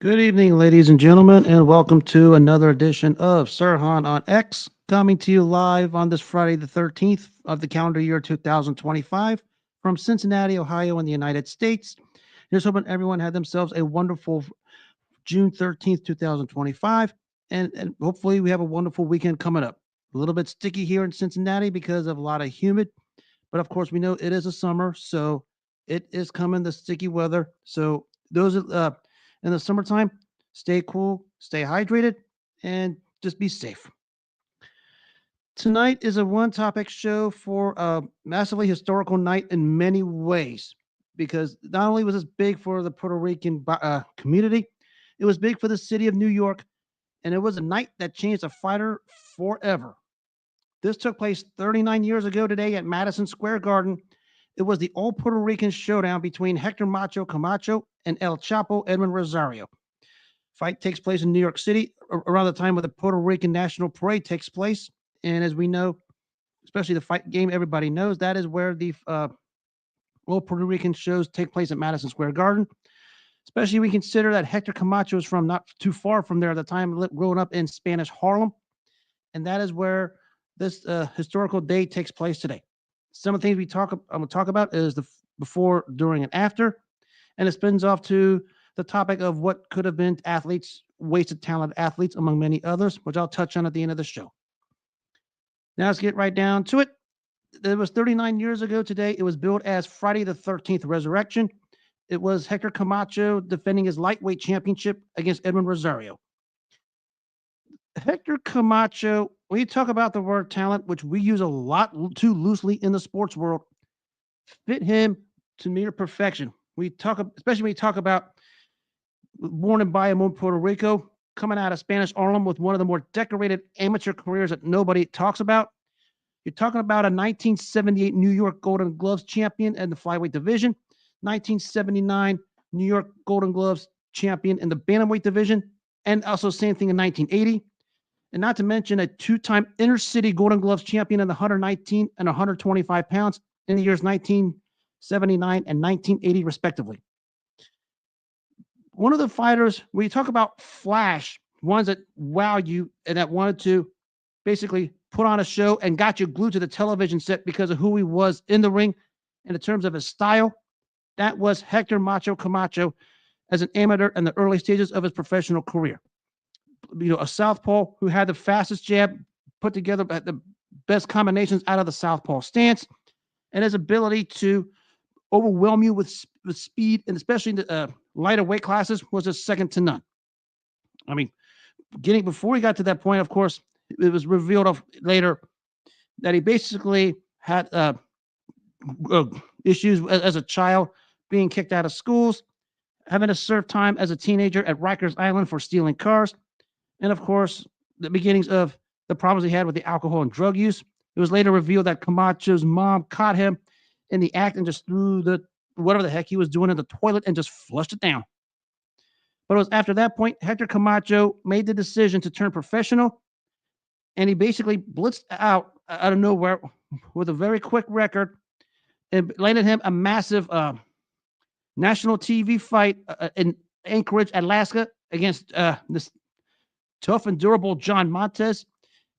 Good evening, ladies and gentlemen, and welcome to another edition of Sirhan on X, coming to you live on this Friday, the 13th of the calendar year 2025, from Cincinnati, Ohio, in the United States. Just hoping everyone had themselves a wonderful June 13th, 2025, and hopefully we have a wonderful weekend coming up. A little bit sticky here in Cincinnati because of a lot of humid, but of course, we know it is a summer, so it is coming, the sticky weather. So, those in the summertime, stay cool, stay hydrated, and just be safe. Tonight is a one topic show for a massively historical night in many ways because not only was this big for the Puerto Rican community, it was big for the city of New York, and it was a night that changed a fighter forever. This took place 39 years ago today at Madison Square Garden. It was the all Puerto Rican showdown between Hector Macho Camacho and El Chapo Edwin Rosario. Fight takes place in New York City around the time of the Puerto Rican National Parade takes place. And as we know, especially the fight game, everybody knows that is where the all Puerto Rican shows take place at Madison Square Garden. Especially we consider that Hector Camacho is from not too far from there at the time, growing up in Spanish Harlem, and that is where this historical day takes place today. Some of the things I'm going to talk about is the before, during, and after, and it spins off to the topic of what could have been athletes, wasted talent athletes, among many others, which I'll touch on at the end of the show. Now let's get right down to it. It was 39 years ago today. It was billed as Friday the 13th Resurrection. It was Hector Camacho defending his lightweight championship against Edwin Rosario. Hector Camacho, when you talk about the word talent, which we use a lot too loosely in the sports world, fit him to near perfection. We talk, especially when you talk about born in Bayamon, Puerto Rico, coming out of Spanish Harlem with one of the more decorated amateur careers that nobody talks about. You're talking about a 1978 New York Golden Gloves champion in the flyweight division, 1979 New York Golden Gloves champion in the bantamweight division, and also same thing in 1980. And not to mention a two-time inner-city Golden Gloves champion in the 119 and 125 pounds in the years 1979 and 1980, respectively. One of the fighters, when you talk about flash, ones that wowed you and that wanted to basically put on a show and got you glued to the television set because of who he was in the ring and in terms of his style, that was Hector Macho Camacho as an amateur in the early stages of his professional career. A southpaw who had the fastest jab, put together the best combinations out of the southpaw stance, and his ability to overwhelm you with speed, and especially in the lighter weight classes, was just second to none. I mean, before he got to that point, of course, it was revealed later that he basically had issues as a child, being kicked out of schools, having to serve time as a teenager at Rikers Island for stealing cars, and of course, the beginnings of the problems he had with the alcohol and drug use. It was later revealed that Camacho's mom caught him in the act and just threw the whatever the heck he was doing in the toilet and just flushed it down. But it was after that point, Hector Camacho made the decision to turn professional, and he basically blitzed out of nowhere with a very quick record and landed him a massive national TV fight in Anchorage, Alaska, against this tough and durable John Montez.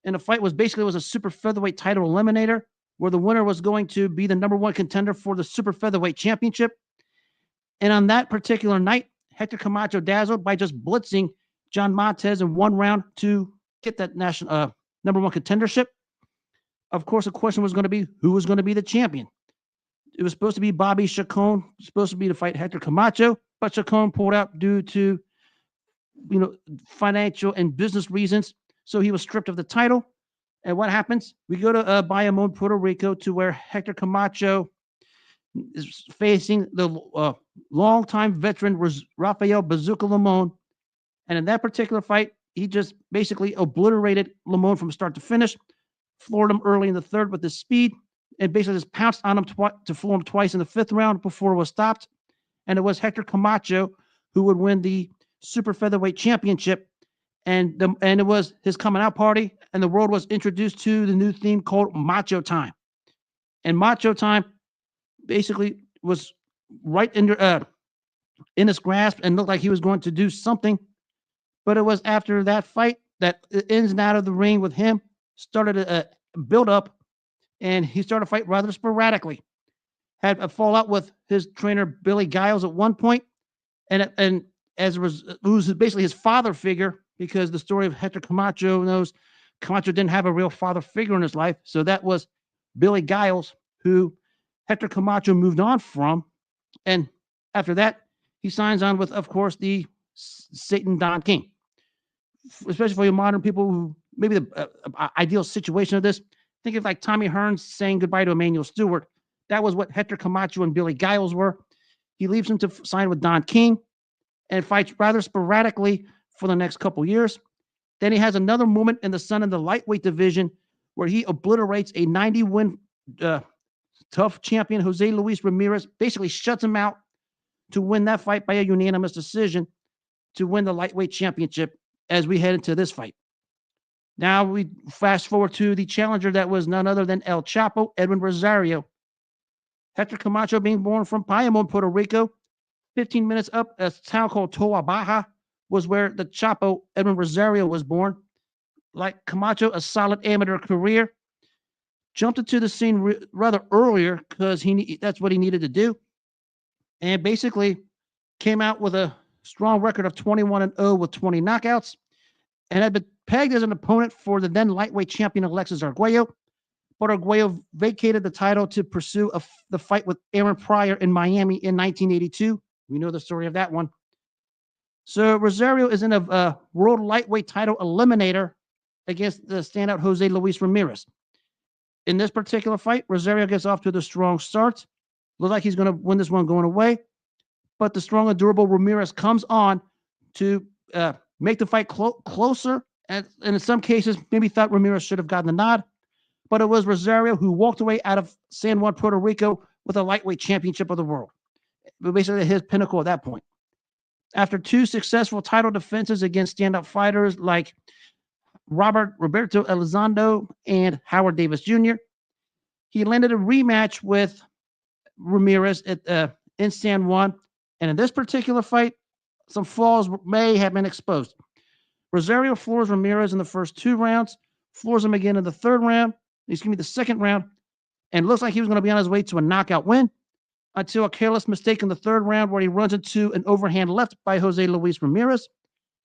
And the fight was a super featherweight title eliminator, where the winner was going to be the number one contender for the super featherweight championship. And on that particular night, Hector Camacho dazzled by just blitzing John Montez in one round to get that national number one contendership. Of course, the question was going to be who was going to be the champion. It was supposed to be Bobby Chacon, supposed to be to fight Hector Camacho, but Chacon pulled out due to financial and business reasons. So he was stripped of the title. And what happens? We go to Bayamon, Puerto Rico, to where Hector Camacho is facing the longtime veteran Rafael Bazooka Limon. And in that particular fight, he just basically obliterated Limon from start to finish, floored him early in the third with his speed, and basically just pounced on him to floor him twice in the fifth round before it was stopped. And it was Hector Camacho who would win the super featherweight championship. And it was his coming out party, and the world was introduced to the new theme called Macho Time. And Macho Time basically was right in in his grasp and looked like he was going to do something. But it was after that fight that ins and out of the ring with him started a build up, and he started to fight rather sporadically. Had a fallout with his trainer Billy Giles at one point, and as a who's basically his father figure, because the story of Hector Camacho knows Camacho didn't have a real father figure in his life, so that was Billy Giles, who Hector Camacho moved on from, and after that he signs on with, of course, the Satan Don King. Especially for your modern people who maybe the ideal situation of this, think of like Tommy Hearns saying goodbye to Emmanuel Stewart. That was what Hector Camacho and Billy Giles were. He leaves him to sign with Don King and fights rather sporadically for the next couple years. Then he has another moment in the Sun in the lightweight division where he obliterates a 90-win tough champion Jose Luis Ramirez, basically shuts him out to win that fight by a unanimous decision to win the lightweight championship as we head into this fight. Now we fast forward to the challenger that was none other than El Chapo, Edwin Rosario. Hector Camacho, being born from Payamon, Puerto Rico, 15 minutes up a town called Toa Baja, was where the Chapo, Edwin Rosario, was born. Like Camacho, a solid amateur career. Jumped into the scene rather earlier because that's what he needed to do. And basically came out with a strong record of 21-0 with 20 knockouts, and had been pegged as an opponent for the then lightweight champion Alexis Arguello. But Arguello vacated the title to pursue the fight with Aaron Pryor in Miami in 1982. We know the story of that one. So Rosario is in a world lightweight title eliminator against the standout Jose Luis Ramirez. In this particular fight, Rosario gets off to the strong start. Looks like he's going to win this one going away. But the strong and durable Ramirez comes on to make the fight closer. And in some cases, maybe thought Ramirez should have gotten the nod. But it was Rosario who walked away out of San Juan, Puerto Rico with a lightweight championship of the world. Basically his pinnacle at that point. After two successful title defenses against stand-up fighters like Roberto Elizondo and Howard Davis Jr., he landed a rematch with Ramirez in San Juan. And in this particular fight, some flaws may have been exposed. Rosario floors Ramirez in the first two rounds, floors him again in the the second round, and looks like he was going to be on his way to a knockout win until a careless mistake in the third round where he runs into an overhand left by Jose Luis Ramirez.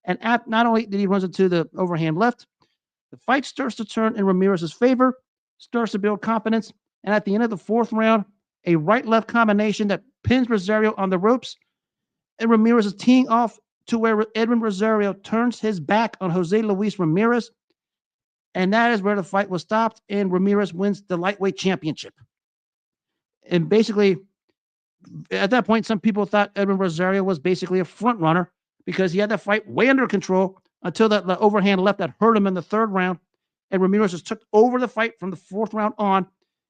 And not only did he run into the overhand left, the fight starts to turn in Ramirez's favor, starts to build confidence, and at the end of the fourth round, a right-left combination that pins Rosario on the ropes, and Ramirez is teeing off to where Edwin Rosario turns his back on Jose Luis Ramirez, and that is where the fight was stopped, and Ramirez wins the lightweight championship. And basically, at that point, some people thought Edwin Rosario was basically a front runner because he had that fight way under control until the overhand left that hurt him in the third round, and Ramirez just took over the fight from the fourth round on.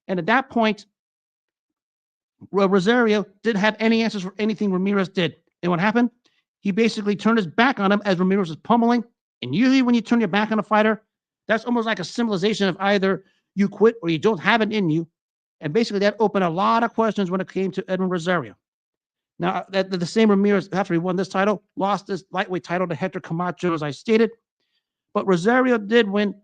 And at that point, Rosario didn't have any answers for anything Ramirez did. And what happened? He basically turned his back on him as Ramirez was pummeling. And usually when you turn your back on a fighter, that's almost like a symbolization of either you quit or you don't have it in you. And basically that opened a lot of questions when it came to Edwin Rosario. Now, the same Ramirez, after he won this title, lost this lightweight title to Hector Camacho, as I stated. But Rosario did win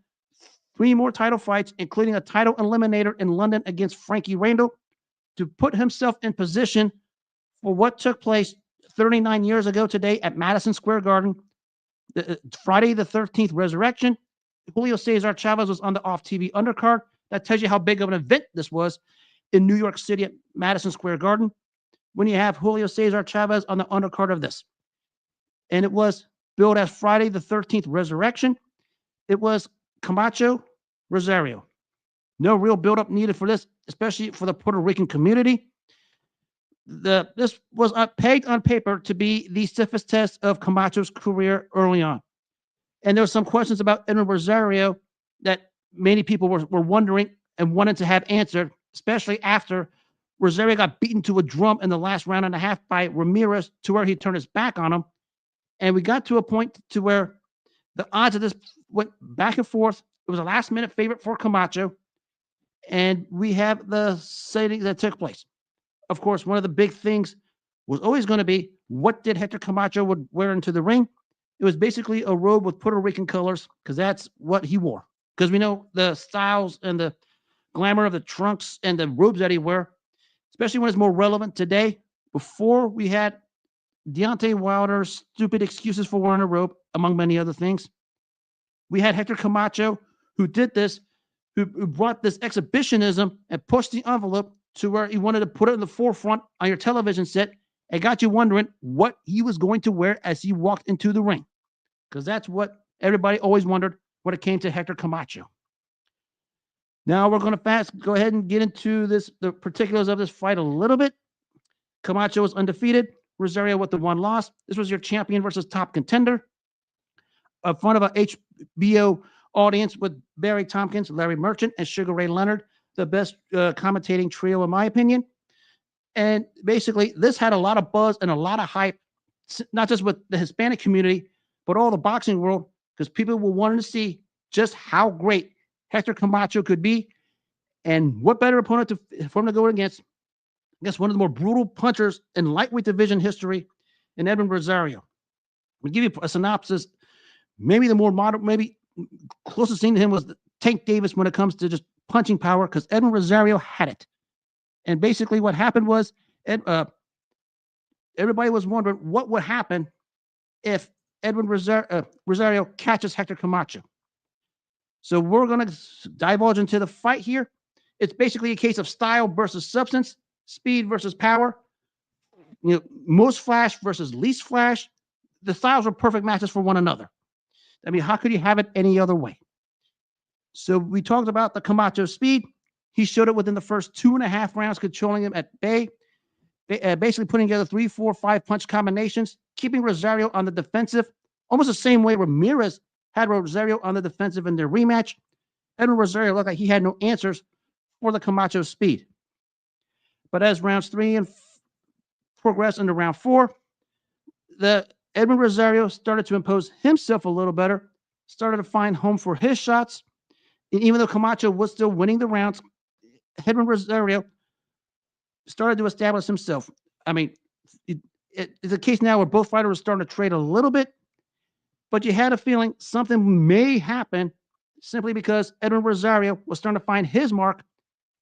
3 more title fights, including a title eliminator in London against Frankie Randall, to put himself in position for what took place 39 years ago today at Madison Square Garden, Friday the 13th Resurrection. Julio Cesar Chavez was on the off-TV undercard. That tells you how big of an event this was in New York City at Madison Square Garden when you have Julio Cesar Chavez on the undercard of this. And it was billed as Friday the 13th Resurrection. It was Camacho Rosario. No real buildup needed for this, especially for the Puerto Rican community. This was pegged on paper to be the stiffest test of Camacho's career early on. And there were some questions about Edwin Rosario that many people were wondering and wanted to have answered, especially after Rosario got beaten to a drum in the last round and a half by Ramirez to where he turned his back on him. And we got to a point to where the odds of this went back and forth. It was a last-minute favorite for Camacho. And we have the sightings that took place. Of course, one of the big things was always going to be What did Hector Camacho would wear into the ring? It was basically a robe with Puerto Rican colors because that's what he wore. Because we know the styles and the glamour of the trunks and the robes that he wore, especially when it's more relevant today. Before we had Deontay Wilder's stupid excuses for wearing a robe, among many other things. We had Hector Camacho, who did this, who brought this exhibitionism and pushed the envelope to where he wanted to put it in the forefront on your television set and got you wondering what he was going to wear as he walked into the ring. Because that's what everybody always wondered when it came to Hector Camacho. Now we're going to go ahead and get into the particulars of this fight a little bit. Camacho was undefeated. Rosario with the one loss. This was your champion versus top contender. In front of a HBO audience with Barry Tompkins, Larry Merchant, and Sugar Ray Leonard, the best commentating trio, in my opinion. And basically, this had a lot of buzz and a lot of hype, not just with the Hispanic community, but all the boxing world, because people were wanting to see just how great Hector Camacho could be, and what better opponent for him to go against one of the more brutal punchers in lightweight division history, in Edwin Rosario. We'll give you a synopsis. Maybe the more modern, maybe closest thing to him was Tank Davis when it comes to just punching power, because Edwin Rosario had it. And basically what happened was everybody was wondering what would happen if Edwin Rosario catches Hector Camacho. So we're going to divulge into the fight here. It's basically a case of style versus substance, speed versus power, most flash versus least flash. The styles are perfect matches for one another. I mean, how could you have it any other way? So we talked about the Camacho speed. He showed it within the first 2.5 rounds, controlling him at bay, basically putting together 3, 4, 5 punch combinations, keeping Rosario on the defensive, almost the same way Ramirez had Rosario on the defensive in their rematch. Edwin Rosario looked like he had no answers for the Camacho speed. But as rounds 3 and progressed into round 4, the Edwin Rosario started to impose himself a little better, started to find home for his shots. And even though Camacho was still winning the rounds, Edwin Rosario started to establish himself. I mean, it's a case now where both fighters were starting to trade a little bit, but you had a feeling something may happen simply because Edwin Rosario was starting to find his mark,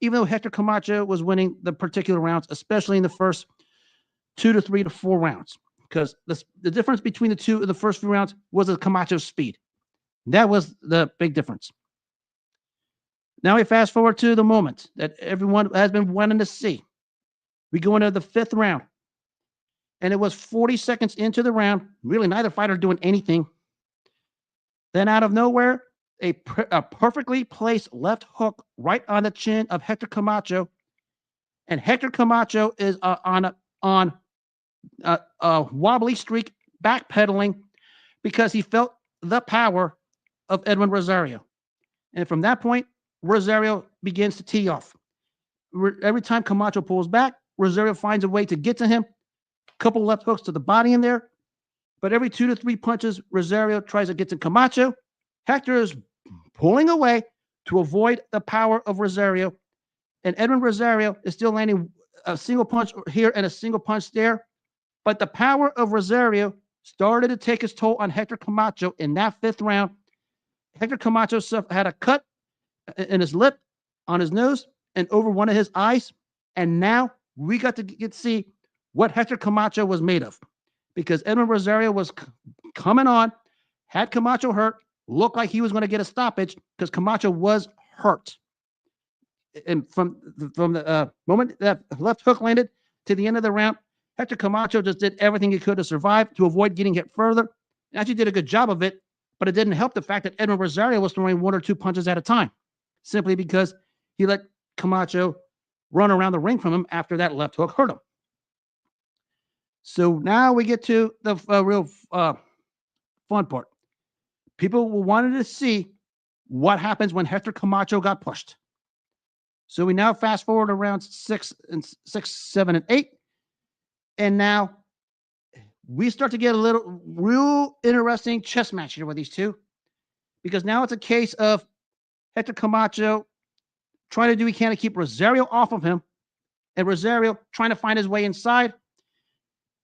even though Hector Camacho was winning the particular rounds, especially in the first 2 to 3 to 4 rounds. Because the difference between the two in the first few rounds was the Camacho's speed. That was the big difference. Now we fast forward to the moment that everyone has been wanting to see. We go into the 5th round, and it was 40 seconds into the round. Really, neither fighter doing anything. Then out of nowhere, a perfectly placed left hook right on the chin of Hector Camacho, and Hector Camacho is on a wobbly streak, backpedaling because he felt the power of Edwin Rosario. And from that point, Rosario begins to tee off. Every time Camacho pulls back, Rosario finds a way to get to him. A couple left hooks to the body in there. But every 2 to 3 punches, Rosario tries to get to Camacho. Hector is pulling away to avoid the power of Rosario. And Edwin Rosario is still landing a single punch here and a single punch there. But the power of Rosario started to take its toll on Hector Camacho in that 5th round. Hector Camacho had a cut in his lip, on his nose, and over one of his eyes. And now we got to get to see what Hector Camacho was made of. Because Edwin Rosario was coming on, had Camacho hurt, looked like he was going to get a stoppage because Camacho was hurt. And from the moment that left hook landed to the end of the round, Hector Camacho just did everything he could to survive, to avoid getting hit further. And actually did a good job of it, but it didn't help the fact that Edwin Rosario was throwing 1 or 2 punches at a time, simply because he let Camacho run around the ring from him after that left hook hurt him. So now we get to the real fun part. People wanted to see what happens when Hector Camacho got pushed. So we now fast forward around 6, 7, and 8. And now we start to get a little real interesting chess match here with these two. Because now it's a case of Hector Camacho trying to do what he can to keep Rosario off of him, and Rosario trying to find his way inside.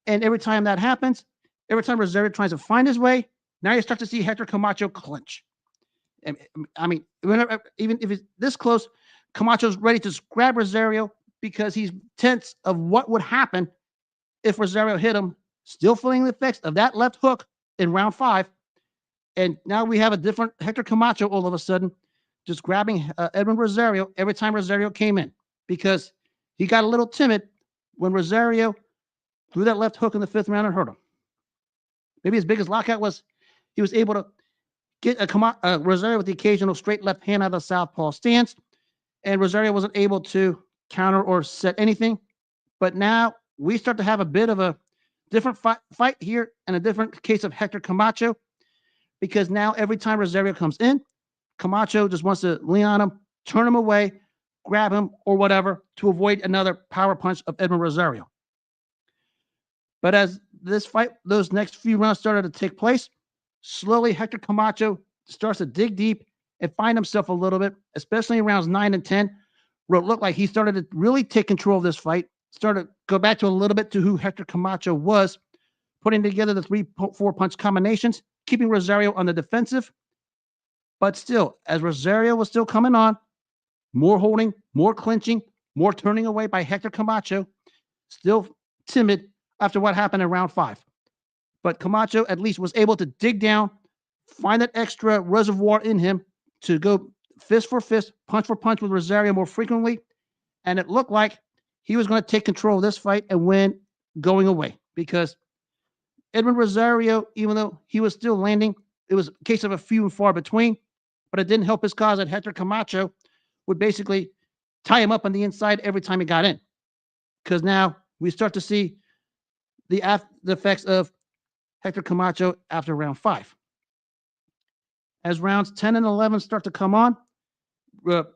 And every time that happens, every time Rosario tries to find his way, now you start to see Hector Camacho clinch. I mean, whenever, even if it's this close, Camacho's ready to grab Rosario because he's tense of what would happen if Rosario hit him, still feeling the effects of that left hook in round 5. And now we have a different Hector Camacho all of a sudden, just grabbing Edwin Rosario every time Rosario came in because he got a little timid when Rosario threw that left hook in the 5th round and hurt him. Maybe his biggest lockout was he was able to get Rosario with the occasional straight left hand out of the southpaw stance, and Rosario wasn't able to counter or set anything. But now we start to have a bit of a different fight here and a different case of Hector Camacho because now every time Rosario comes in, Camacho just wants to lean on him, turn him away, grab him, or whatever to avoid another power punch of Edwin Rosario. But as this fight, those next few rounds started to take place, slowly Hector Camacho starts to dig deep and find himself a little bit, especially in rounds 9 and 10, where it looked like he started to really take control of this fight, started to go back to a little bit to who Hector Camacho was, putting together the 3-4 punch combinations, keeping Rosario on the defensive. But still, as Rosario was still coming on, more holding, more clinching, more turning away by Hector Camacho, still timid after what happened in round 5. But Camacho at least was able to dig down, find that extra reservoir in him to go fist for fist, punch for punch with Rosario more frequently. And it looked like he was going to take control of this fight and win going away because Edwin Rosario, even though he was still landing, it was a case of a few and far between, but it didn't help his cause that Hector Camacho would basically tie him up on the inside every time he got in. Because now we start to see the effects of Hector Camacho after round 5. As rounds 10 and 11 start to come on,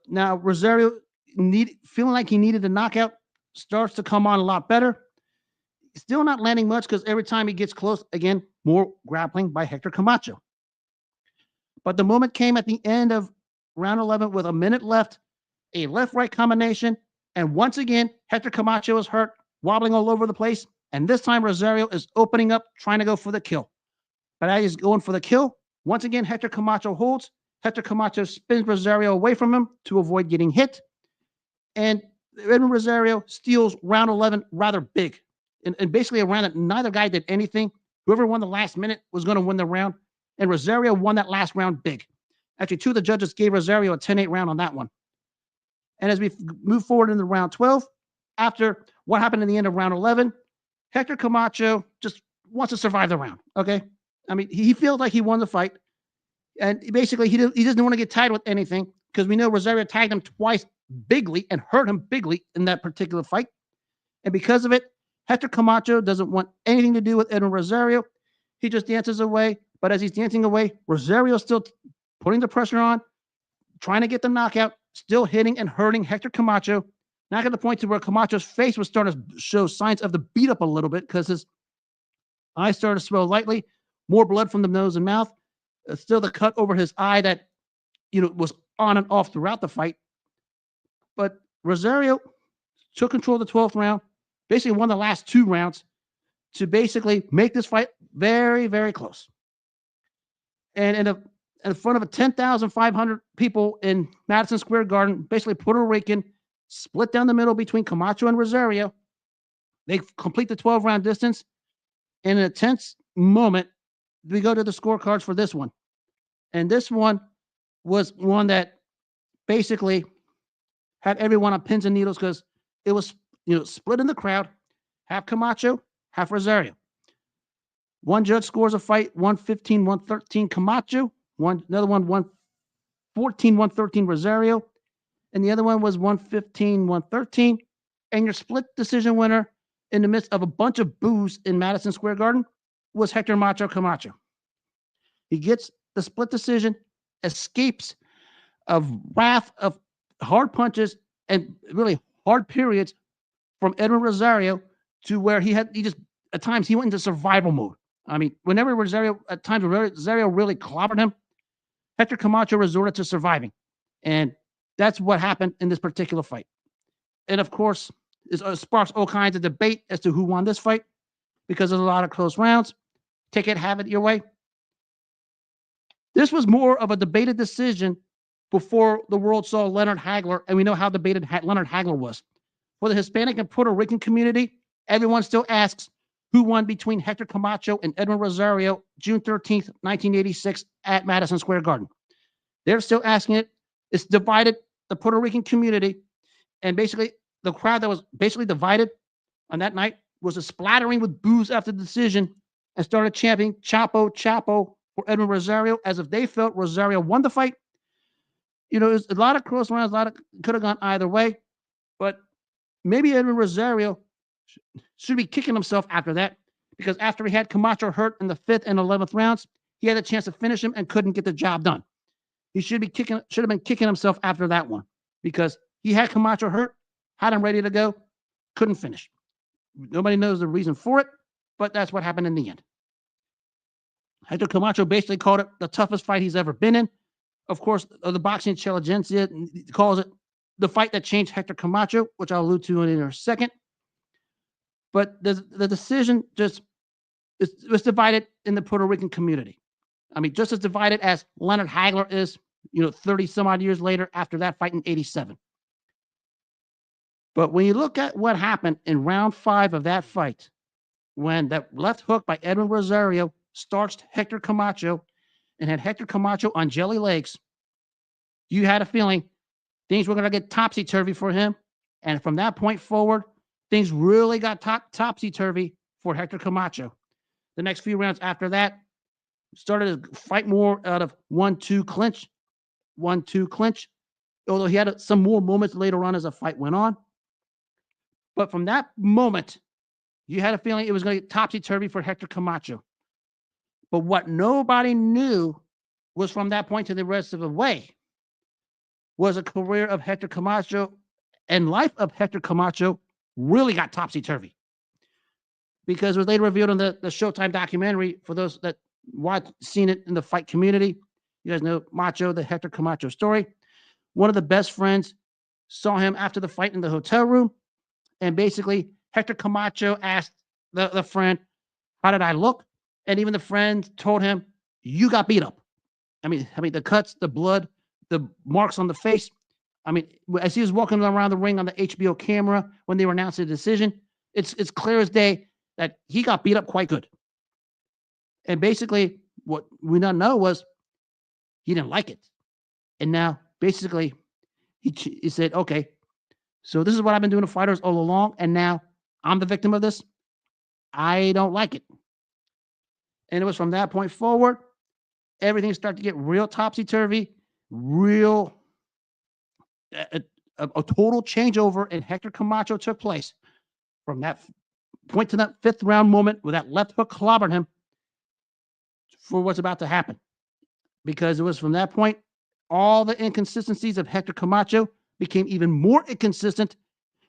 now Rosario, feeling like he needed a knockout, starts to come on a lot better. Still not landing much because every time he gets close, again, more grappling by Hector Camacho. But the moment came at the end of round 11 with a minute left, a left-right combination, and once again, Hector Camacho is hurt, wobbling all over the place, and this time Rosario is opening up, trying to go for the kill. But as he's going for the kill, once again, Hector Camacho holds. Hector Camacho spins Rosario away from him to avoid getting hit. And Edwin Rosario steals round 11 rather big. And basically a round that neither guy did anything. Whoever won the last minute was going to win the round. And Rosario won that last round big. Actually, 2 of the judges gave Rosario a 10-8 round on that one. And as we move forward into round 12, after what happened in the end of round 11, Hector Camacho just wants to survive the round, okay? I mean, he feels like he won the fight. And basically, he doesn't want to get tied with anything because we know Rosario tagged him twice bigly and hurt him bigly in that particular fight. And because of it, Hector Camacho doesn't want anything to do with Edwin Rosario. He just dances away. But as he's dancing away, Rosario's still putting the pressure on, trying to get the knockout, still hitting and hurting Hector Camacho. Not at the point to where Camacho's face was starting to show signs of the beat up a little bit because his eyes started to swell lightly, more blood from the nose and mouth. Still the cut over his eye that, was on and off throughout the fight. But Rosario took control of the 12th round, basically won the last 2 rounds to basically make this fight very, very close. And in front of 10,500 people in Madison Square Garden, basically Puerto Rican, split down the middle between Camacho and Rosario. They complete the 12-round distance. In a tense moment, we go to the scorecards for this one. And this one was one that basically had everyone on pins and needles because it was, split in the crowd, half Camacho, half Rosario. One judge scores a fight 115-113 Camacho, another one 114-113 Rosario, and the other one was 115-113. And your split decision winner in the midst of a bunch of boos in Madison Square Garden was Hector Macho Camacho. He gets the split decision, escapes of wrath of hard punches and really hard periods from Edwin Rosario to where he just at times he went into survival mode. I mean, whenever Rosario really clobbered him, Hector Camacho resorted to surviving. And that's what happened in this particular fight. And of course, it sparks all kinds of debate as to who won this fight. because there's a lot of close rounds. Take it, have it your way. This was more of a debated decision before the world saw Leonard Hagler, and we know how debated Leonard Hagler was. For the Hispanic and Puerto Rican community, everyone still asks who won between Hector Camacho and Edwin Rosario, June 13th, 1986, at Madison Square Garden. They're still asking it. It's divided the Puerto Rican community, and basically the crowd that was basically divided on that night was a splattering with boos after the decision and started chanting Chapo, Chapo for Edwin Rosario as if they felt Rosario won the fight. You know, there's a lot of close rounds, could have gone either way, but maybe Edwin Rosario should be kicking himself after that, because after he had Camacho hurt in the 5th and 11th rounds, he had a chance to finish him and couldn't get the job done. He should have been kicking himself after that one, because he had Camacho hurt, had him ready to go, couldn't finish. Nobody knows the reason for it, but that's what happened in the end. Hector Camacho basically called it the toughest fight he's ever been in. Of course, the boxing intelligentsia calls it the fight that changed Hector Camacho, which I'll allude to in a second. But the decision just was divided in the Puerto Rican community. I mean, just as divided as Leonard Hagler is, 30 some odd years later after that fight in 87. But when you look at what happened in round 5 of that fight, when that left hook by Edwin Rosario starched Hector Camacho and had Hector Camacho on jelly legs, you had a feeling things were going to get topsy-turvy for him. And from that point forward, things really got topsy-turvy for Hector Camacho. The next few rounds after that started to fight more out of 1-2 clinch, 1-2 clinch, although he had some more moments later on as the fight went on. But from that moment, you had a feeling it was going to get topsy-turvy for Hector Camacho. But what nobody knew was from that point to the rest of the way was a career of Hector Camacho and life of Hector Camacho really got topsy-turvy. Because it was later revealed in the Showtime documentary, for those that seen it in the fight community, you guys know Macho, the Hector Camacho story. One of the best friends saw him after the fight in the hotel room, and basically Hector Camacho asked the friend, how did I look? And even the friend told him, you got beat up. I mean, the cuts, the blood, the marks on the face. I mean, as he was walking around the ring on the HBO camera when they were announcing the decision, it's clear as day that he got beat up quite good. And basically, what we don't know was he didn't like it. And now, basically, he said, okay, so this is what I've been doing to fighters all along, and now I'm the victim of this. I don't like it. And it was from that point forward, everything started to get real topsy-turvy, real a total changeover in Hector Camacho took place from that point to that 5th round moment where that left hook clobbered him for what's about to happen. Because it was from that point, all the inconsistencies of Hector Camacho became even more inconsistent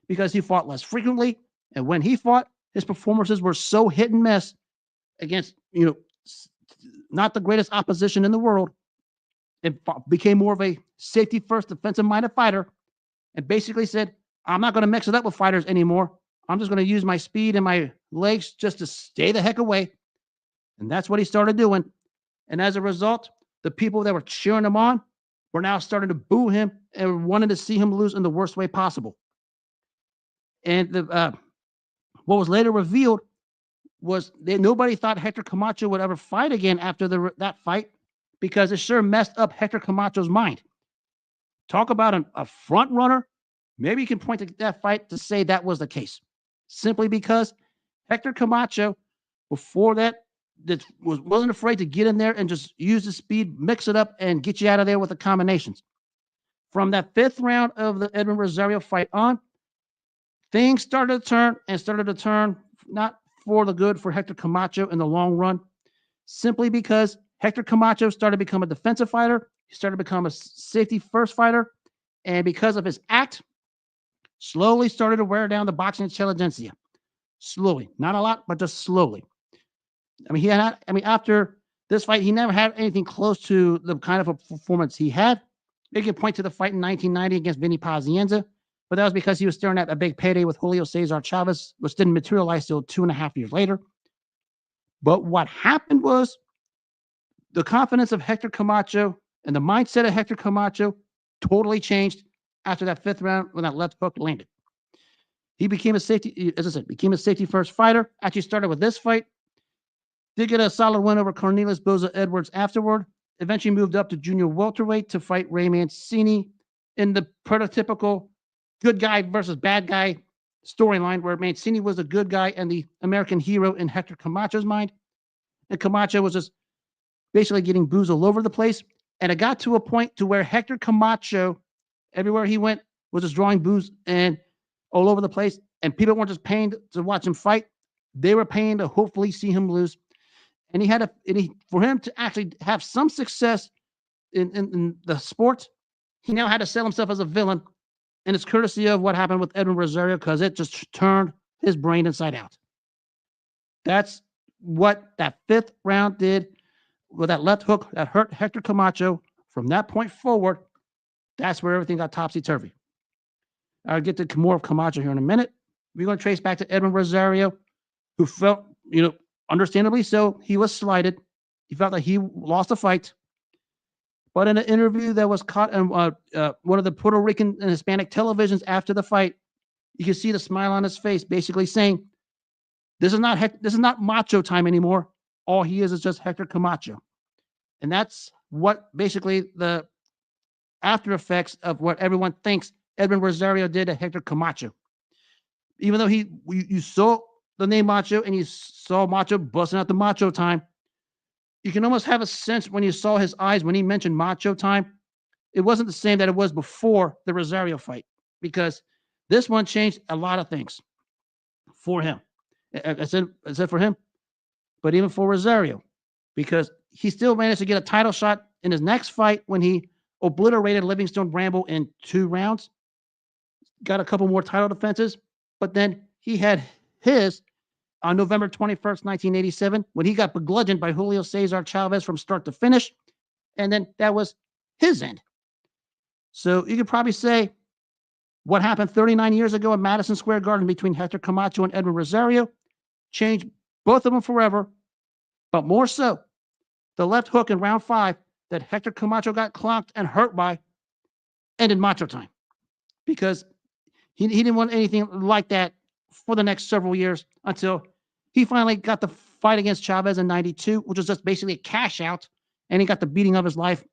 because he fought less frequently. And when he fought, his performances were so hit and miss against, not the greatest opposition in the world. It became more of a safety-first, defensive-minded fighter, and basically said, I'm not going to mix it up with fighters anymore. I'm just going to use my speed and my legs just to stay the heck away. And that's what he started doing. And as a result, the people that were cheering him on were now starting to boo him and wanted to see him lose in the worst way possible. And what was later revealed was that nobody thought Hector Camacho would ever fight again after that fight, because it sure messed up Hector Camacho's mind. Talk about a front runner. Maybe you can point to that fight to say that was the case. Simply because Hector Camacho, before that wasn't afraid to get in there and just use the speed, mix it up, and get you out of there with the combinations. From that 5th round of the Edwin Rosario fight on, things started to turn not for the good for Hector Camacho in the long run, simply because Hector Camacho started to become a defensive fighter. He started to become a safety-first fighter. And because of his act, slowly started to wear down the boxing intelligentsia. Slowly. Not a lot, but just slowly. After this fight, he never had anything close to the kind of a performance he had. You can point to the fight in 1990 against Vinny Pazienza, but that was because he was staring at a big payday with Julio Cesar Chavez, which didn't materialize till 2.5 years later. But what happened was the confidence of Hector Camacho and the mindset of Hector Camacho totally changed after that fifth round when that left hook landed. He became a safety, as I said, became a safety first fighter. Actually started with this fight. Did get a solid win over Cornelius Boza Edwards afterward. Eventually moved up to junior welterweight to fight Ray Mancini in the prototypical good guy versus bad guy storyline where Mancini was the good guy and the American hero in Hector Camacho's mind. And Camacho was just basically getting booze all over the place. And it got to a point to where Hector Camacho, everywhere he went, was just drawing booze and all over the place. And people weren't just paying to watch him fight; they were paying to hopefully see him lose. And he had for him to actually have some success in the sport, he now had to sell himself as a villain. And it's courtesy of what happened with Edwin Rosario because it just turned his brain inside out. That's what that fifth round did with that left hook that hurt Hector Camacho. From that point forward, that's where everything got topsy-turvy. I'll get to more of Camacho here in a minute. We're going to trace back to Edwin Rosario, who felt, understandably so, he was slighted. He felt like he lost the fight. But in an interview that was caught on one of the Puerto Rican and Hispanic televisions after the fight, you can see the smile on his face, basically saying, "This is not macho time anymore. All he is just Hector Camacho." And that's what basically the after effects of what everyone thinks Edwin Rosario did to Hector Camacho. Even though you saw the name Macho and you saw Macho busting out the macho time, you can almost have a sense when you saw his eyes when he mentioned macho time. It wasn't the same that it was before the Rosario fight because this one changed a lot of things for him. I said for him, but even for Rosario, because he still managed to get a title shot in his next fight when he obliterated Livingstone Bramble in 2 rounds. Got a couple more title defenses, but then he had his on November 21st, 1987, when he got begludgeoned by Julio Cesar Chavez from start to finish. And then that was his end. So you could probably say what happened 39 years ago at Madison Square Garden between Hector Camacho and Edwin Rosario changed both of them forever. But more so, the left hook in round 5 that Hector Camacho got clocked and hurt by ended macho time because he didn't want anything like that for the next several years until he finally got the fight against Chavez in 92, which was just basically a cash out, and he got the beating of his life.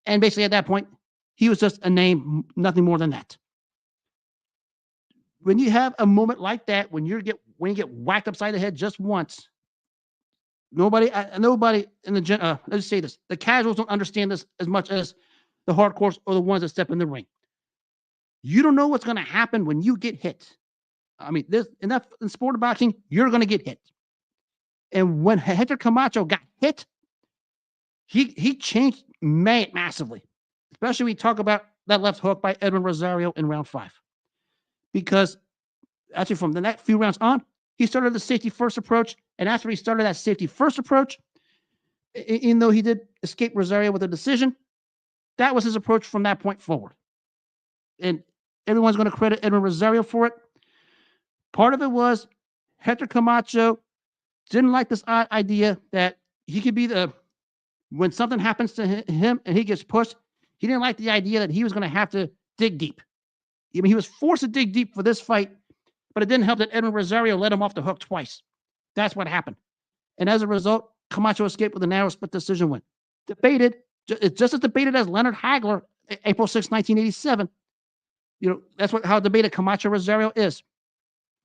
And basically at that point, he was just a name, nothing more than that. When you have a moment like that, when you get whacked upside the head just once, nobody in the let's say this, the casuals don't understand this as much as the hardcores or the ones that step in the ring. You don't know what's going to happen when you get hit. I mean, in sport of boxing, you're going to get hit. And when Hector Camacho got hit, he changed massively. Especially when we talk about that left hook by Edwin Rosario in round 5. Because actually from the next few rounds on, he started the safety first approach. And after he started that safety first approach, even though he did escape Rosario with a decision, that was his approach from that point forward. And everyone's going to credit Edwin Rosario for it. Part of it was Hector Camacho didn't like this idea that he could be when something happens to him and he gets pushed, he didn't like the idea that he was going to have to dig deep. I mean, he was forced to dig deep for this fight, but it didn't help that Edwin Rosario let him off the hook twice. That's what happened. And as a result, Camacho escaped with a narrow split decision win. Debated, it's just as debated as Leonard Hagler, April 6, 1987. That's how debated Camacho-Rosario is.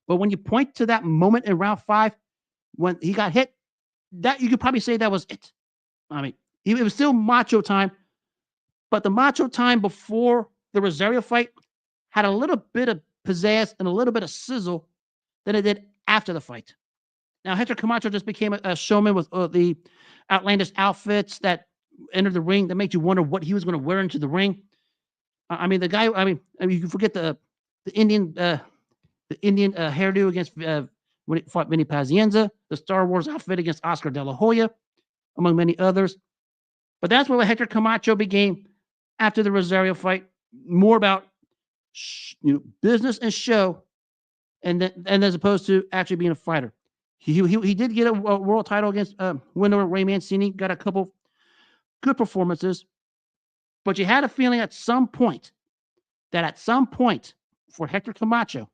But when you point to that moment in round 5 when he got hit, that you could probably say that was it. I mean, it was still macho time, but the macho time before the Rosario fight had a little bit of pizzazz and a little bit of sizzle than it did after the fight. Now, Hector Camacho just became a showman with the outlandish outfits that entered the ring that made you wonder what he was going to wear into the ring. I mean, the guy. I mean, you can forget the Indian hairdo against when he fought Vinny Pazienza, the Star Wars outfit against Oscar De La Hoya, among many others. But that's what Hector Camacho became after the Rosario fight. More about business and show, and as opposed to actually being a fighter. He did get a world title against winner Ray Mancini. Got a couple good performances, but you had a feeling at some point for Hector Camacho,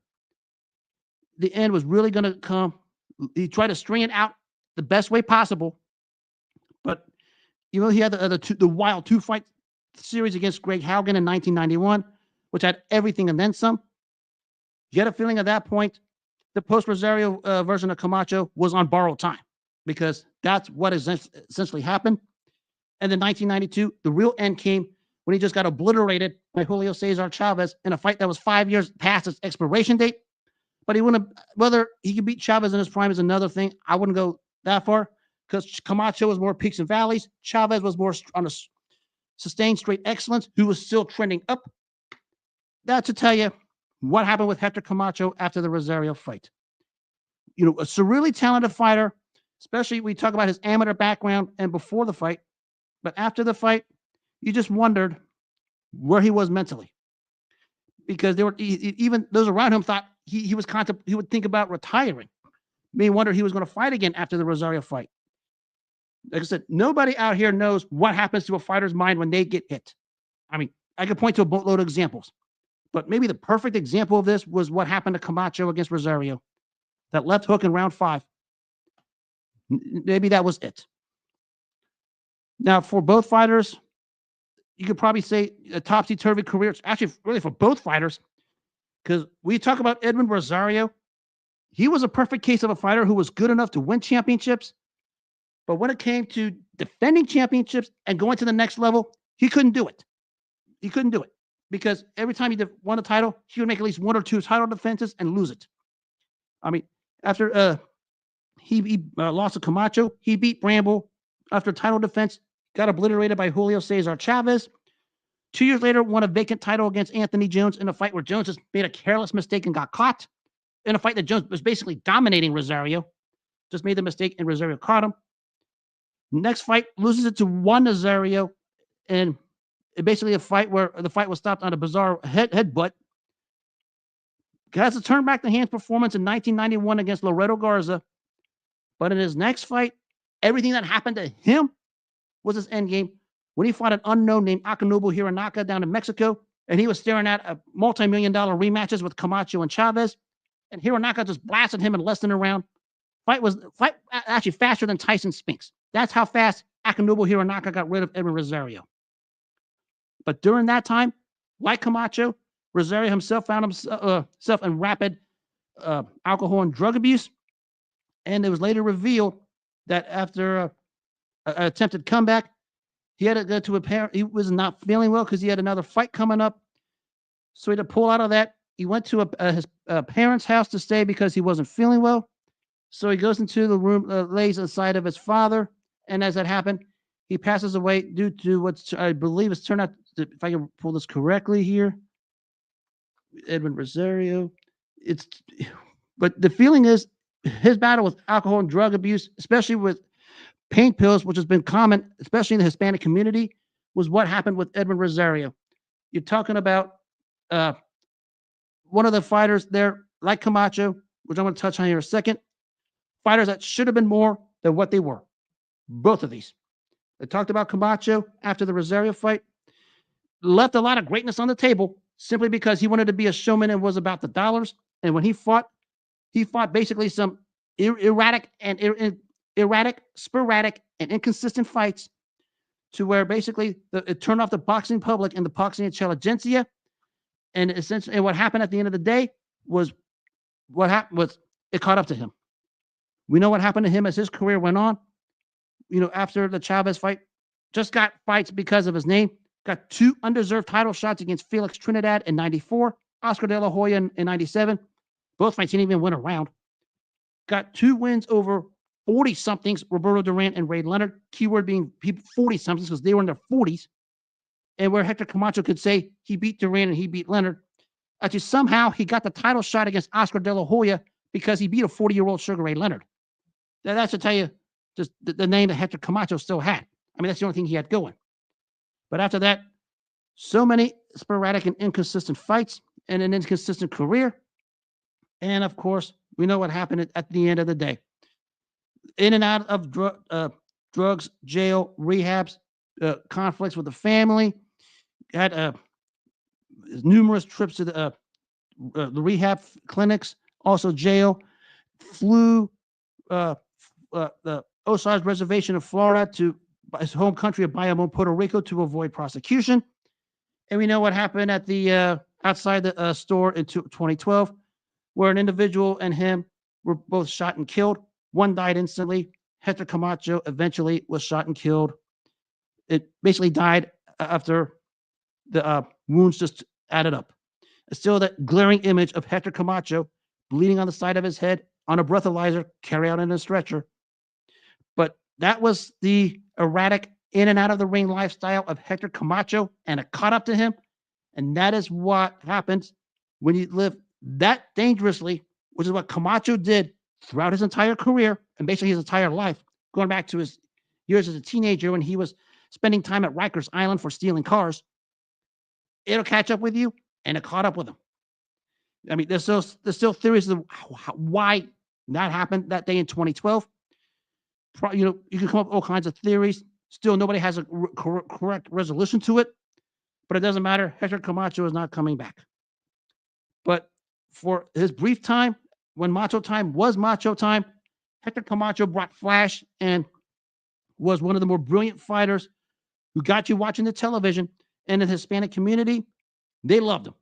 the end was really going to come. He tried to string it out the best way possible, but he had the wild two-fight series against Greg Haugen in 1991, which had everything and then some. You had a feeling at that point the post-Rosario version of Camacho was on borrowed time because that's what essentially happened. And then 1992, the real end came when he just got obliterated by Julio Cesar Chavez in a fight that was 5 years past its expiration date. But he wouldn't have, whether he could beat Chavez in his prime is another thing. I wouldn't go that far because Camacho was more peaks and valleys. Chavez was more on a sustained straight excellence, who was still trending up. That to tell you what happened with Hector Camacho after the Rosario fight. A surreally talented fighter, especially we talk about his amateur background and before the fight. But after the fight, you just wondered where he was mentally, because even those around him thought he would think about retiring. May wonder he was going to fight again after the Rosario fight. Like I said, nobody out here knows what happens to a fighter's mind when they get hit. I mean, I could point to a boatload of examples, but maybe the perfect example of this was what happened to Camacho against Rosario. That left hook in round 5. Maybe that was it. Now, for both fighters, you could probably say a topsy-turvy career. It's actually really for both fighters, because we talk about Edwin Rosario. He was a perfect case of a fighter who was good enough to win championships, but when it came to defending championships and going to the next level, he couldn't do it. He couldn't do it because every time he won a title, he would make at least 1 or 2 title defenses and lose it. I mean, after he lost to Camacho, he beat Bramble after title defense, got obliterated by Julio Cesar Chavez. 2 years later, won a vacant title against Anthony Jones in a fight where Jones just made a careless mistake and got caught. In a fight that Jones was basically dominating Rosario, just made the mistake and Rosario caught him. Next fight, loses it to Juan Nazario, and basically a fight where the fight was stopped on a bizarre headbutt. Has a turn back the hands performance in 1991 against Loreto Garza, but in his next fight, everything that happened to him was his end game when he fought an unknown named Akinobu Hironaka down in Mexico, and he was staring at a multi-million-dollar rematches with Camacho and Chavez, and Hironaka just blasted him in less than a round. Fight actually faster than Tyson Spinks. That's how fast Akinobu Hironaka got rid of Edwin Rosario. But during that time, like Camacho, Rosario himself found himself in rapid alcohol and drug abuse, and it was later revealed that after an attempted comeback, he had to go to he was not feeling well because he had another fight coming up. So he had to pull out of that. He went to his parents' house to stay because he wasn't feeling well. So he goes into the room, lays aside of his father, and as that happened, he passes away due to what I believe is turned out, if I can pull this correctly here, Edwin Rosario. But the feeling is his battle with alcohol and drug abuse, especially with pain pills, which has been common, especially in the Hispanic community, was what happened with Edwin Rosario. You're talking about one of the fighters there, like Camacho, which I'm going to touch on here in a second, fighters that should have been more than what they were. Both of these. I talked about Camacho after the Rosario fight, left a lot of greatness on the table simply because he wanted to be a showman and was about the dollars. And when he fought basically some erratic, sporadic, and inconsistent fights to where basically it turned off the boxing public and the boxing intelligentsia. And essentially, what happened at the end of the day was it caught up to him. We know what happened to him as his career went on. After the Chavez fight, just got fights because of his name. Got 2 undeserved title shots against Felix Trinidad in 94, Oscar De La Hoya in 97. Both fights he didn't even win a round. Got 2 wins over 40-somethings, Roberto Duran and Ray Leonard. Keyword being 40-somethings because they were in their 40s. And where Hector Camacho could say he beat Duran and he beat Leonard, actually somehow he got the title shot against Oscar De La Hoya because he beat a 40-year-old Sugar Ray Leonard. That should tell you just the name that Hector Camacho still had. I mean, that's the only thing he had going. But after that, so many sporadic and inconsistent fights and an inconsistent career. And of course, we know what happened at the end of the day. in and out of drugs, jail, rehabs, conflicts with the family. Had numerous trips to the rehab clinics, also jail. Flew the Osage Reservation of Florida to his home country of Bayamon, Puerto Rico, to avoid prosecution. And we know what happened at the outside the store in 2012, where an individual and him were both shot and killed. One died instantly. Hector Camacho eventually was shot and killed. It basically died after the wounds just added up. Still, that glaring image of Hector Camacho bleeding on the side of his head on a breathalyzer, carried out in a stretcher. But that was the erratic in and out of the ring lifestyle of Hector Camacho, and it caught up to him. And that is what happens when you live that dangerously, which is what Camacho did throughout his entire career and basically his entire life, going back to his years as a teenager when he was spending time at Rikers Island for stealing cars. It'll catch up with you, and it caught up with him. I mean, there's still theories of why that happened that day in 2012. You can come up with all kinds of theories. Still, nobody has a correct resolution to it. But it doesn't matter. Hector Camacho is not coming back. But for his brief time, when Macho time was Macho time, Hector Camacho brought flash and was one of the more brilliant fighters who got you watching the television. And in the Hispanic community, they loved him.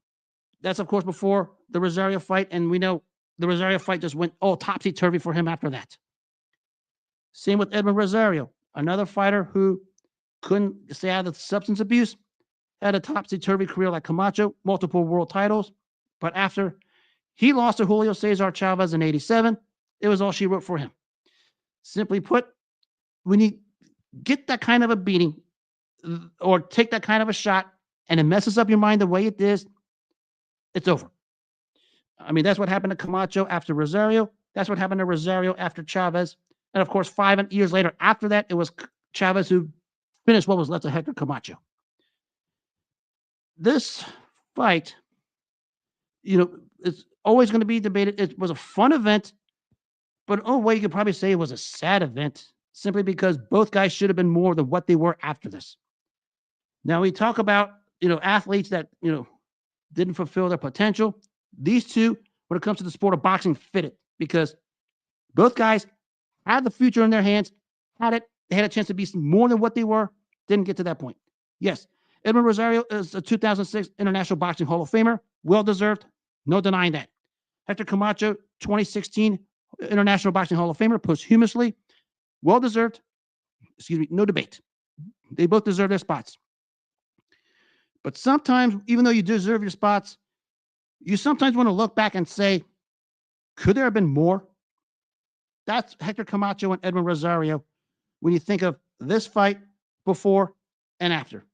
That's, of course, before the Rosario fight. And we know the Rosario fight just went all topsy-turvy for him after that. Same with Edwin Rosario, another fighter who couldn't stay out of substance abuse, had a topsy-turvy career like Camacho, multiple world titles. But after he lost to Julio Cesar Chavez in 87, it was all she wrote for him. Simply put, when you get that kind of a beating or take that kind of a shot and it messes up your mind the way it is, it's over. I mean, that's what happened to Camacho after Rosario. That's what happened to Rosario after Chavez. And of course, 5 years later after that, it was Chavez who finished what was left of Hector Camacho. This fight, it's always going to be debated. It was a fun event, but in a way, you could probably say it was a sad event simply because both guys should have been more than what they were after this. Now, we talk about, athletes that, didn't fulfill their potential. These two, when it comes to the sport of boxing, fit it because both guys had the future in their hands, had it. They had a chance to be more than what they were, didn't get to that point. Yes, Edwin Rosario is a 2006 International Boxing Hall of Famer. Well-deserved. No denying that. Hector Camacho, 2016 International Boxing Hall of Famer, posthumously. Well-deserved. Excuse me, no debate. They both deserve their spots. But sometimes, even though you deserve your spots, you sometimes want to look back and say, could there have been more? That's Hector Camacho and Edwin Rosario when you think of this fight before and after.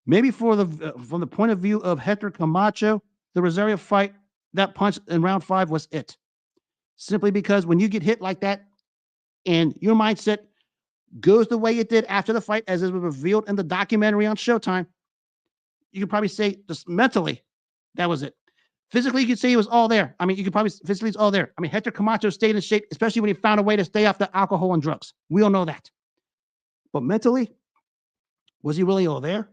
Maybe from the point of view of Hector Camacho, the Rosario fight, that punch in round 5 was it. Simply because when you get hit like that and your mindset goes the way it did after the fight, as it was revealed in the documentary on Showtime, you could probably say just mentally, that was it. Physically, you could say he was all there. I mean, you could probably physically, it's all there. I mean, Hector Camacho stayed in shape, especially when he found a way to stay off the alcohol and drugs. We all know that. But mentally, was he really all there?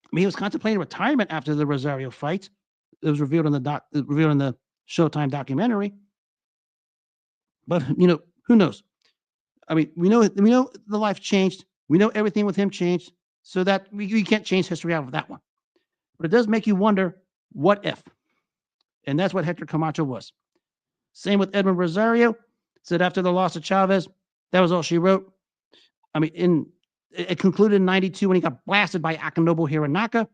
I mean, he was contemplating retirement after the Rosario fight. It was revealed in the Showtime documentary. But who knows? I mean, we know the life changed. We know everything with him changed, so that we can't change history out of that one. But it does make you wonder, what if? And that's what Hector Camacho was. Same with Edwin Rosario. Said after the loss of Chavez, that was all she wrote. I mean, it concluded in 92 when he got blasted by Akinobu Hironaka.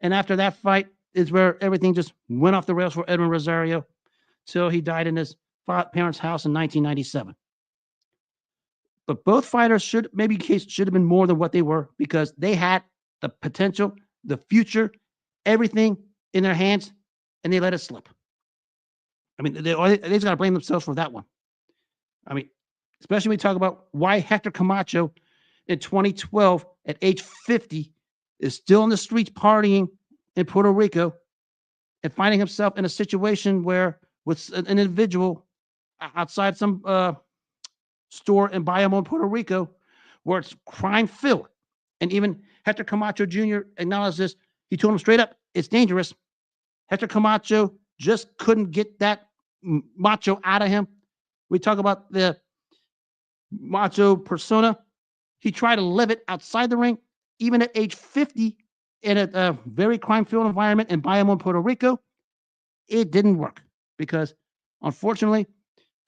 And after that fight is where everything just went off the rails for Edwin Rosario till he died in his parents' house in 1997. But both fighters should have been more than what they were because they had the potential, the future, everything in their hands, and they let it slip. I mean, they just got to blame themselves for that one. I mean, especially when we talk about why Hector Camacho in 2012 at age 50 is still in the streets partying in Puerto Rico and finding himself in a situation where with an individual outside some store in Bayamon, Puerto Rico, where it's crime filled. And even Hector Camacho Jr. acknowledged this. He told him straight up, it's dangerous. Hector Camacho just couldn't get that macho out of him. We talk about the macho persona. He tried to live it outside the ring, even at age 50, in a very crime-filled environment in Bayamon, Puerto Rico. It didn't work because, unfortunately,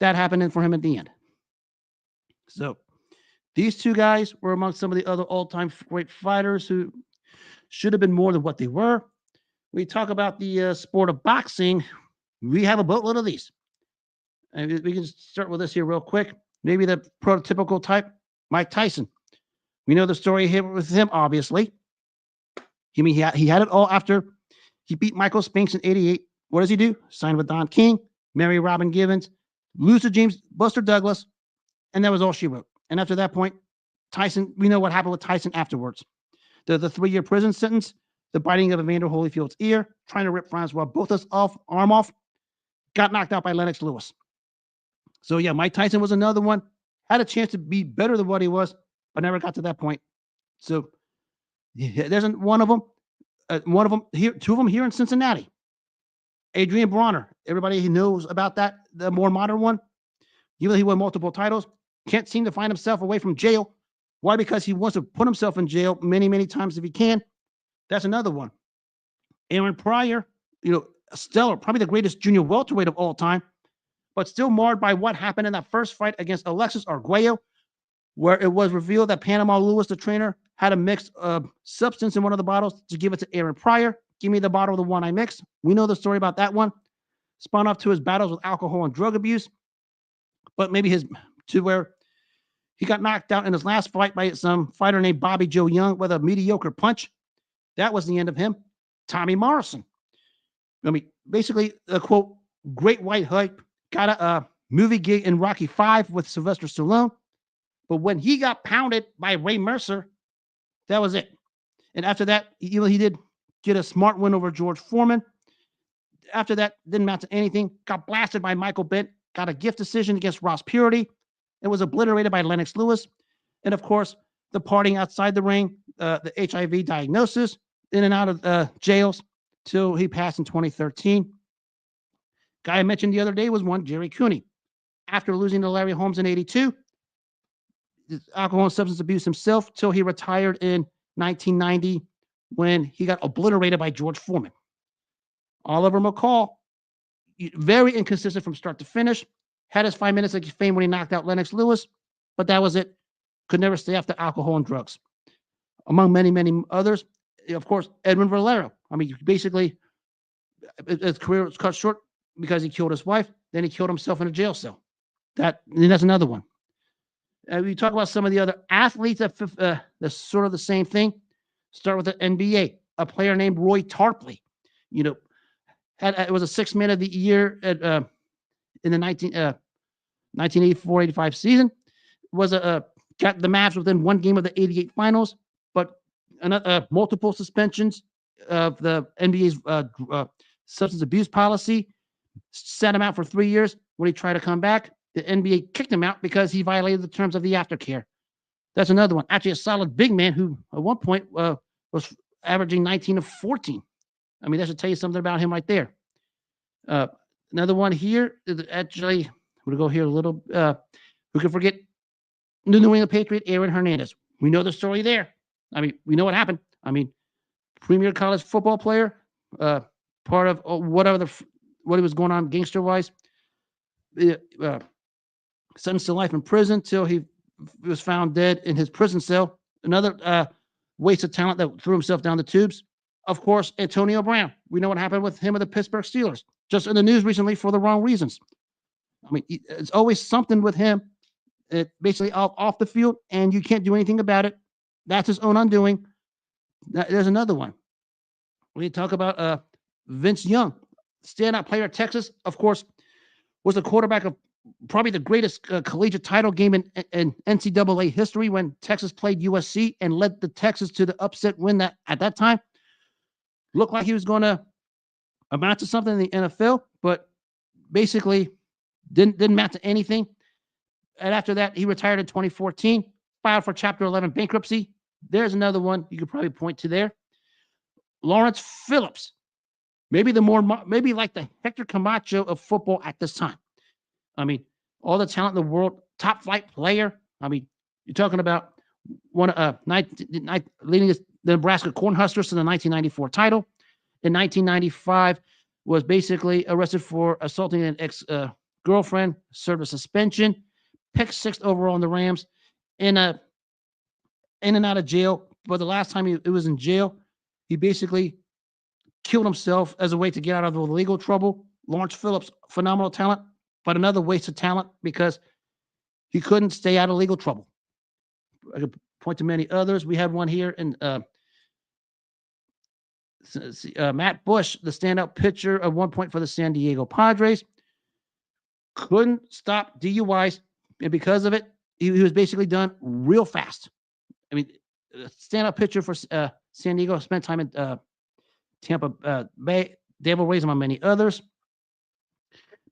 that happened for him at the end. So these two guys were among some of the other all-time great fighters who should have been more than what they were. We talk about the sport of boxing. We have a boatload of these. And we can start with this here real quick. Maybe the prototypical type, Mike Tyson. We know the story here with him, obviously. He had it all after he beat Michael Spinks in 88. What does he do? Sign with Don King, marry Robin Givens, lose to James Buster Douglas, and that was all she wrote. And after that point, Tyson, we know what happened with Tyson afterwards. The 3-year prison sentence, the biting of Evander Holyfield's ear, trying to rip Francois Botha's arm off, got knocked out by Lennox Lewis. So yeah, Mike Tyson was another one. Had a chance to be better than what he was, but never got to that point. So yeah, there's one of them. One of them here, two of them here in Cincinnati. Adrian Bronner. Everybody knows about that. The more modern one. Even though he won multiple titles, can't seem to find himself away from jail. Why? Because he wants to put himself in jail many, many times if he can. That's another one. Aaron Pryor, stellar, probably the greatest junior welterweight of all time, but still marred by what happened in that first fight against Alexis Arguello, where it was revealed that Panama Lewis, the trainer, had a mixed substance in one of the bottles to give it to Aaron Pryor. Give me the bottle of the one I mixed. We know the story about that one. Spun off to his battles with alcohol and drug abuse, but maybe to where he got knocked out in his last fight by some fighter named Bobby Joe Young with a mediocre punch. That was the end of him. Tommy Morrison. I mean, basically, a quote, great white hype, got a movie gig in Rocky V with Sylvester Stallone. But when he got pounded by Ray Mercer, that was it. And after that, he did get a smart win over George Foreman. After that, didn't amount to anything. Got blasted by Michael Bent. Got a gift decision against Ross Purity. It was obliterated by Lennox Lewis. And of course, the partying outside the ring, the HIV diagnosis, in and out of jails till he passed in 2013. Guy I mentioned the other day was one, Jerry Cooney. After losing to Larry Holmes in 82, alcohol and substance abuse himself till he retired in 1990 when he got obliterated by George Foreman. Oliver McCall, very inconsistent from start to finish. Had his 5 minutes of fame when he knocked out Lennox Lewis, but that was it. Could never stay after alcohol and drugs. Among many, many others, of course, Edwin Valero. I mean, basically, his career was cut short because he killed his wife. Then he killed himself in a jail cell. That's another one. We talk about some of the other athletes that's sort of the same thing. Start with the NBA. A player named Roy Tarpley. It was a 6th man of the year in the 1984-85 season. Was got the Mavs within one game of the 88 finals, but multiple suspensions of the NBA's substance abuse policy set him out for 3 years. When he tried to come back, the NBA kicked him out because he violated the terms of the aftercare. That's another one. Actually, a solid big man who at one point was averaging 19 of 14. I mean, that should tell you something about him right there. Another one here, actually, we'll go here a little. Who can forget the New England Patriot, Aaron Hernandez? We know the story there. I mean, we know what happened. I mean, premier college football player, part of what he was going on gangster-wise. Sentenced to life in prison till he was found dead in his prison cell. Another waste of talent that threw himself down the tubes. Of course, Antonio Brown. We know what happened with him and the Pittsburgh Steelers. Just in the news recently for the wrong reasons. I mean, it's always something with him. Basically off the field, and you can't do anything about it. That's his own undoing. There's another one. We talk about Vince Young, standout player at Texas. Of course, was the quarterback of probably the greatest collegiate title game in NCAA history when Texas played USC and led the Texas to the upset win that at that time. Looked like he was going to amount to something in the NFL, but basically didn't amount to anything. And after that, he retired in 2014, filed for Chapter 11 bankruptcy. There's another one you could probably point to there. Lawrence Phillips, maybe like the Hector Camacho of football at this time. I mean, all the talent in the world, top flight player. I mean, you're talking about leading the Nebraska Cornhuskers to the 1994 title. In 1995, was basically arrested for assaulting an ex girlfriend, served a suspension, picked sixth overall in the Rams, in and out of jail. But the last time he was in jail, he basically killed himself as a way to get out of the legal trouble. Lawrence Phillips, phenomenal talent, but another waste of talent because he couldn't stay out of legal trouble. I could point to many others. We had one here in Matt Bush, the standout pitcher at one point for the San Diego Padres, couldn't stop DUIs, and because of it, he was basically done real fast. I mean, standout pitcher for San Diego, spent time in Tampa Bay, Devil Rays, among many others.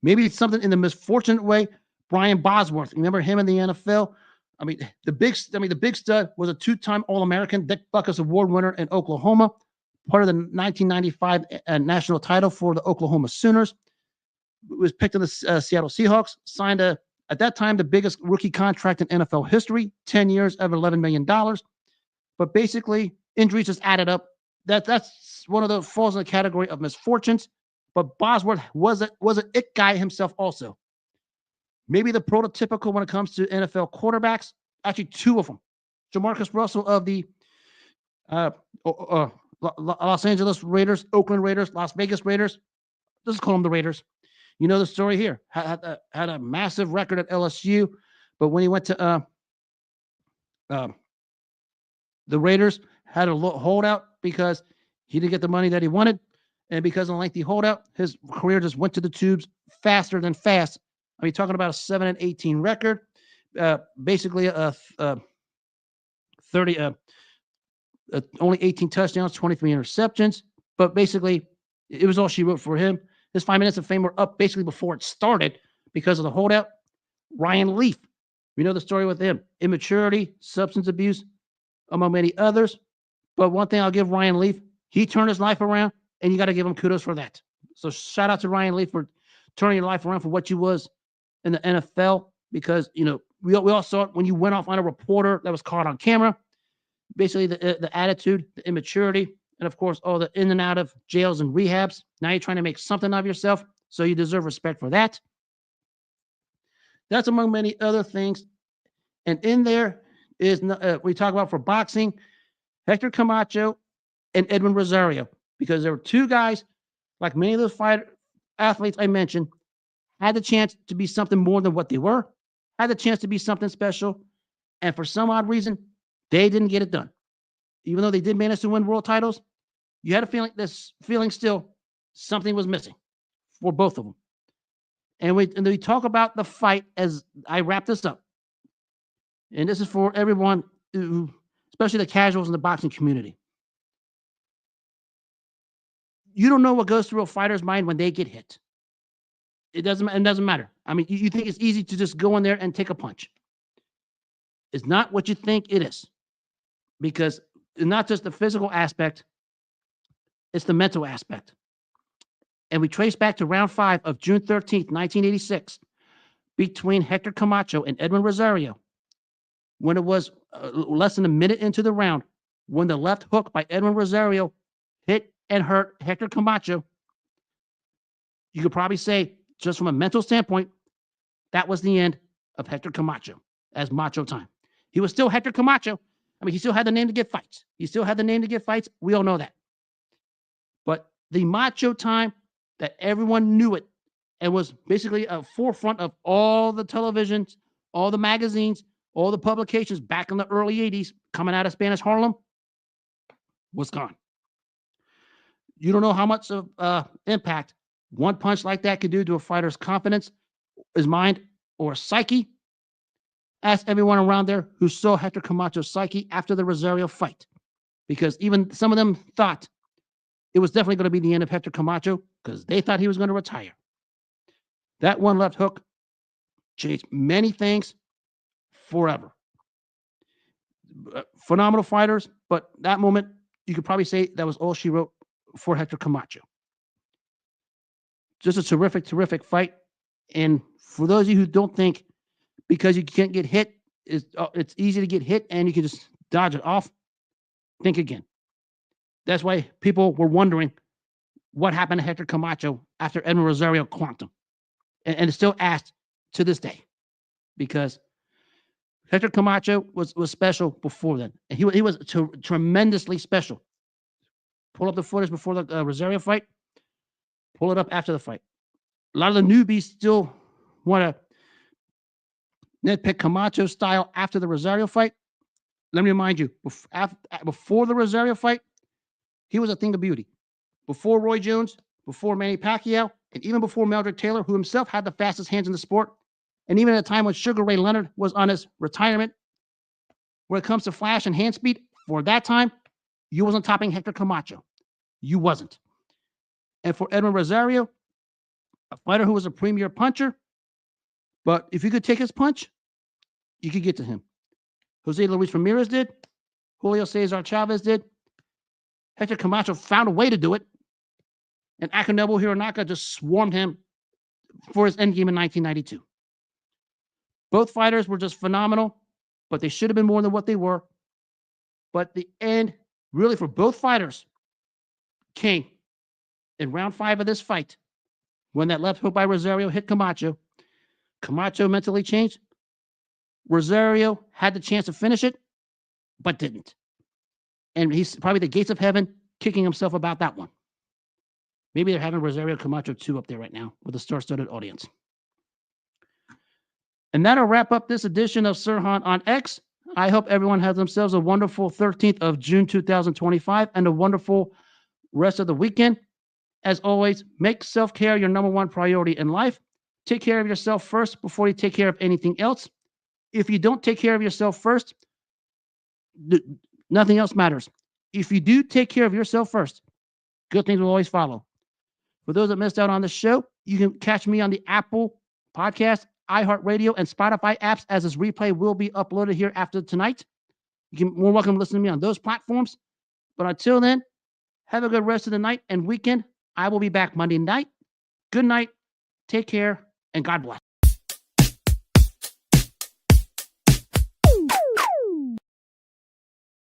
Maybe it's something in the misfortunate way. Brian Bosworth, remember him in the NFL? I mean, the big stud was a two-time All-American, Dick Butkus Award winner in Oklahoma, part of the 1995 national title for the Oklahoma Sooners. Was picked in the Seattle Seahawks, signed at that time the biggest rookie contract in NFL history, 10 years of $11 million. But basically, injuries just added up. That's one of the falls in the category of misfortunes. But Bosworth was an it guy himself also. Maybe the prototypical when it comes to NFL quarterbacks. Actually, two of them. Jamarcus Russell of the Los Angeles Raiders, Oakland Raiders, Las Vegas Raiders. Let's call them the Raiders. You know the story here. Had a massive record at LSU, but when he went to the Raiders, had a holdout because he didn't get the money that he wanted, and because of the lengthy holdout, his career just went to the tubes faster than fast. I mean, talking about a 7-18 record, basically a 30, only 18 touchdowns, 23 interceptions, but basically it was all she wrote for him. His 5 minutes of fame were up basically before it started because of the holdout. Ryan Leaf, we know the story with him: immaturity, substance abuse, among many others. But one thing I'll give Ryan Leaf, he turned his life around, and you got to give him kudos for that. So shout out to Ryan Leaf for turning your life around for what you was in the NFL, because, you know, we all saw it when you went off on a reporter that was caught on camera. Basically, the attitude, the immaturity, and of course, all the in and out of jails and rehabs. Now you're trying to make something of yourself, so you deserve respect for that. That's among many other things. And in there is, we talk about for boxing, Hector Camacho and Edwin Rosario, because there were two guys, like many of the athletes I mentioned, had the chance to be something more than what they were, had the chance to be something special, and for some odd reason, they didn't get it done. Even though they did manage to win world titles, you had a feeling still something was missing for both of them. And we talk about the fight as I wrap this up. And this is for everyone, especially the casuals in the boxing community. You don't know what goes through a fighter's mind when they get hit. It doesn't matter. I mean, you think it's easy to just go in there and take a punch. It's not what you think it is, because it's not just the physical aspect, it's the mental aspect. And we trace back to round 5 of June 13th, 1986, between Hector Camacho and Edwin Rosario, when it was less than a minute into the round, when the left hook by Edwin Rosario hit and hurt Hector Camacho. You could probably say, just from a mental standpoint, that was the end of Hector Camacho as Macho Time. He was still Hector Camacho. I mean, he still had the name to get fights. We all know that. But the Macho Time that everyone knew it and was basically a forefront of all the televisions, all the magazines, all the publications back in the early 80s coming out of Spanish Harlem was gone. You don't know how much of impact one punch like that could do to a fighter's confidence, his mind, or psyche. Ask everyone around there who saw Hector Camacho's psyche after the Rosario fight, because even some of them thought it was definitely going to be the end of Hector Camacho, because they thought he was going to retire. That one left hook changed many things, forever. Phenomenal fighters, but that moment, you could probably say that was all she wrote for Hector Camacho. Just a terrific, terrific fight. And for those of you who don't think because you can't get hit, it's easy to get hit and you can just dodge it off, think again. That's why people were wondering what happened to Hector Camacho after Edwin Rosario clonked him. And it's still asked to this day because Hector Camacho was special before then. And he was tremendously special. Pull up the footage before the Rosario fight. Pull it up after the fight. A lot of the newbies still want to nitpick Camacho style after the Rosario fight. Let me remind you, before the Rosario fight, he was a thing of beauty. Before Roy Jones, before Manny Pacquiao, and even before Meldrick Taylor, who himself had the fastest hands in the sport, and even at a time when Sugar Ray Leonard was on his retirement, when it comes to flash and hand speed, for that time, you wasn't topping Hector Camacho. You wasn't. And for Edwin Rosario, a fighter who was a premier puncher, but if you could take his punch, you could get to him. Jose Luis Ramirez did. Julio Cesar Chavez did. Hector Camacho found a way to do it. And Akinobu Hironaka just swarmed him for his endgame in 1992. Both fighters were just phenomenal, but they should have been more than what they were. But the end, really, for both fighters, came in round 5 of this fight when that left hook by Rosario hit Camacho. Camacho mentally changed. Rosario had the chance to finish it, but didn't. And he's probably the gates of heaven kicking himself about that one. Maybe they're having Rosario Camacho 2 up there right now with a star-studded audience. And that'll wrap up this edition of Sirhan on X. I hope everyone has themselves a wonderful 13th of June 2025 and a wonderful rest of the weekend. As always, make self-care your number one priority in life. Take care of yourself first before you take care of anything else. If you don't take care of yourself first, nothing else matters. If you do take care of yourself first, good things will always follow. For those that missed out on the show, you can catch me on the Apple Podcast, iHeartRadio, and Spotify apps as this replay will be uploaded here after tonight. You can more welcome to listen to me on those platforms. But until then, have a good rest of the night and weekend. I will be back Monday night. Good night. Take care and God bless.